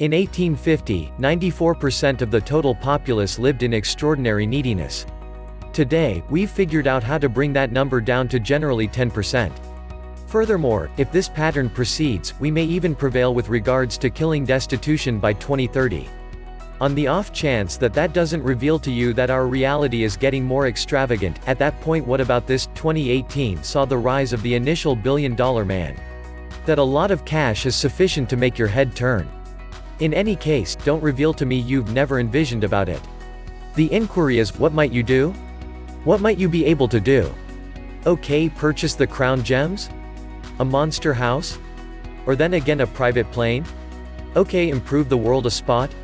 In 1850, 94% of the total populace lived in extraordinary neediness. Today, we've figured out how to bring that number down to generally 10%. Furthermore, if this pattern proceeds, we may even prevail with regards to killing destitution by 2030. On the off chance that that doesn't reveal to you that our reality is getting more extravagant, at that point what about this? 2018 saw the rise of the initial billion-dollar man. That a lot of cash is sufficient to make your head turn. In any case, don't reveal to me you've never envisioned about it. The inquiry is, what might you do? What might you be able to do? Okay, purchase the crown gems? A monster house? Or then again a private plane? Okay, improve the world a spot?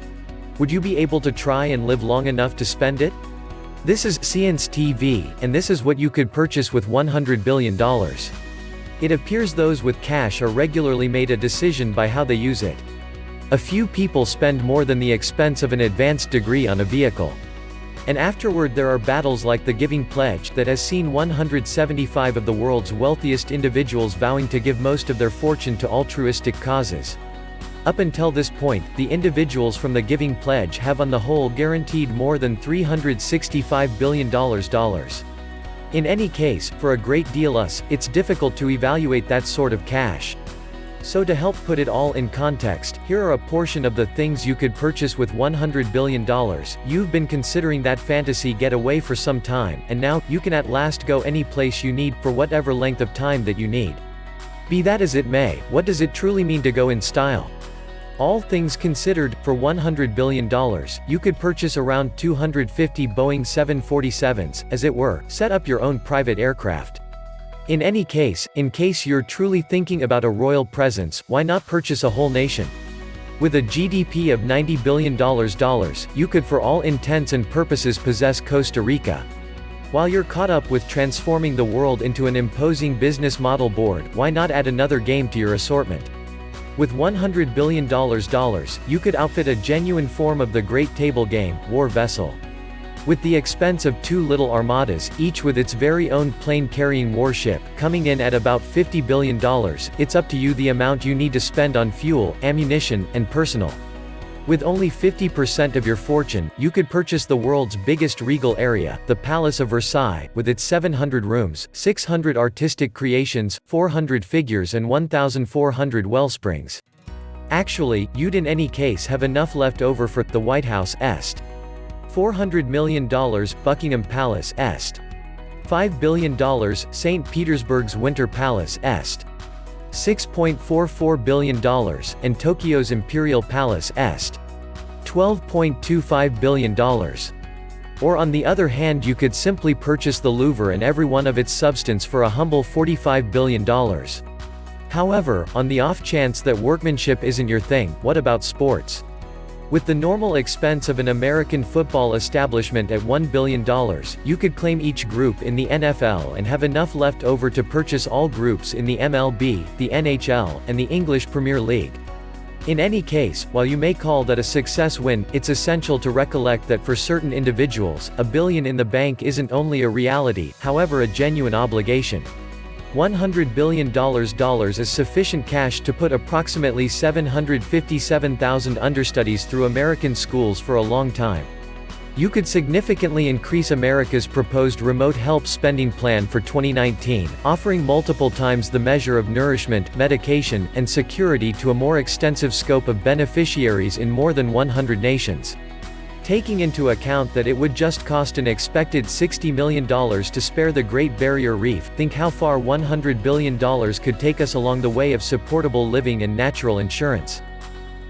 Would you be able to try and live long enough to spend it? This is Science TV, and this is what you could purchase with $100 billion. It appears those with cash are regularly made a decision by how they use it. A few people spend more than the expense of an advanced degree on a vehicle. And afterward there are battles like the Giving Pledge that has seen 175 of the world's wealthiest individuals vowing to give most of their fortune to altruistic causes. Up until this point, the individuals from the Giving Pledge have on the whole guaranteed more than $365 billion. In any case, for a great deal us, it's difficult to evaluate that sort of cash. So to help put it all in context, here are a portion of the things you could purchase with $100 billion. You've been considering that fantasy getaway for some time, and now, you can at last go any place you need, for whatever length of time that you need. Be that as it may, what does it truly mean to go in style? All things considered, for $100 billion, you could purchase around 250 Boeing 747s, as it were, set up your own private aircraft. In any case, in case you're truly thinking about a royal presence, why not purchase a whole nation? With a GDP of $90 billion, you could for all intents and purposes possess Costa Rica. While you're caught up with transforming the world into an imposing business model board, why not add another game to your assortment? With $100 billion, you could outfit a genuine form of the great table game, war vessel. With the expense of 2 little armadas, each with its very own plane-carrying warship, coming in at about $50 billion, it's up to you the amount you need to spend on fuel, ammunition, and personnel. With only 50% of your fortune, you could purchase the world's biggest regal area, the Palace of Versailles, with its 700 rooms, 600 artistic creations, 400 figures and 1,400 wellsprings. Actually, you'd in any case have enough left over for the White House est. $400 million, Buckingham Palace est. $5 billion, St. Petersburg's Winter Palace est. $6.44 billion, and Tokyo's Imperial Palace est. $12.25 billion. Or on the other hand, you could simply purchase the Louvre and every one of its substance for a humble $45 billion. However, on the off chance that workmanship isn't your thing, what about sports? With the normal expense of an American football establishment at $1 billion, you could claim each group in the NFL and have enough left over to purchase all groups in the MLB, the NHL, and the English Premier League. In any case, while you may call that a success win, it's essential to recollect that for certain individuals, $1 billion in the bank isn't only a reality, however a genuine obligation. $100 billion is sufficient cash to put approximately 757,000 understudies through American schools for a long time. You could significantly increase America's proposed remote help spending plan for 2019, offering multiple times the measure of nourishment, medication, and security to a more extensive scope of beneficiaries in more than 100 nations. Taking into account that it would just cost an expected $60 million to spare the Great Barrier Reef, think how far $100 billion could take us along the way of supportable living and natural insurance.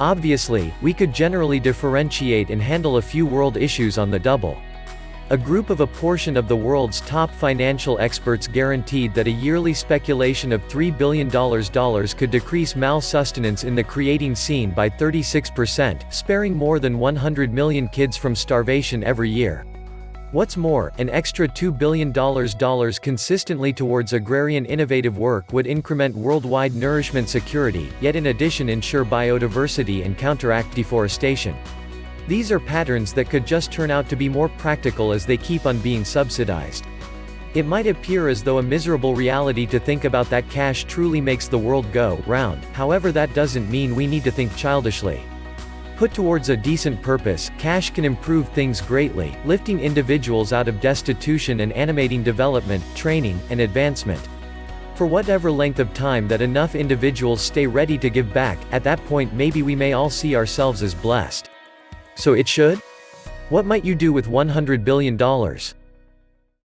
Obviously, we could generally differentiate and handle a few world issues on the double. A group of a portion of the world's top financial experts guaranteed that a yearly speculation of $3 billion could decrease malsustenance in the creating scene by 36%, sparing more than 100 million kids from starvation every year. What's more, an extra $2 billion consistently towards agrarian innovative work would increment worldwide nourishment security, yet in addition ensure biodiversity and counteract deforestation. These are patterns that could just turn out to be more practical as they keep on being subsidized. It might appear as though a miserable reality to think about that cash truly makes the world go round, however that doesn't mean we need to think childishly. Put towards a decent purpose, cash can improve things greatly, lifting individuals out of destitution and animating development, training, and advancement. For whatever length of time that enough individuals stay ready to give back, at that point maybe we may all see ourselves as blessed. So it should? What might you do with $100 billion?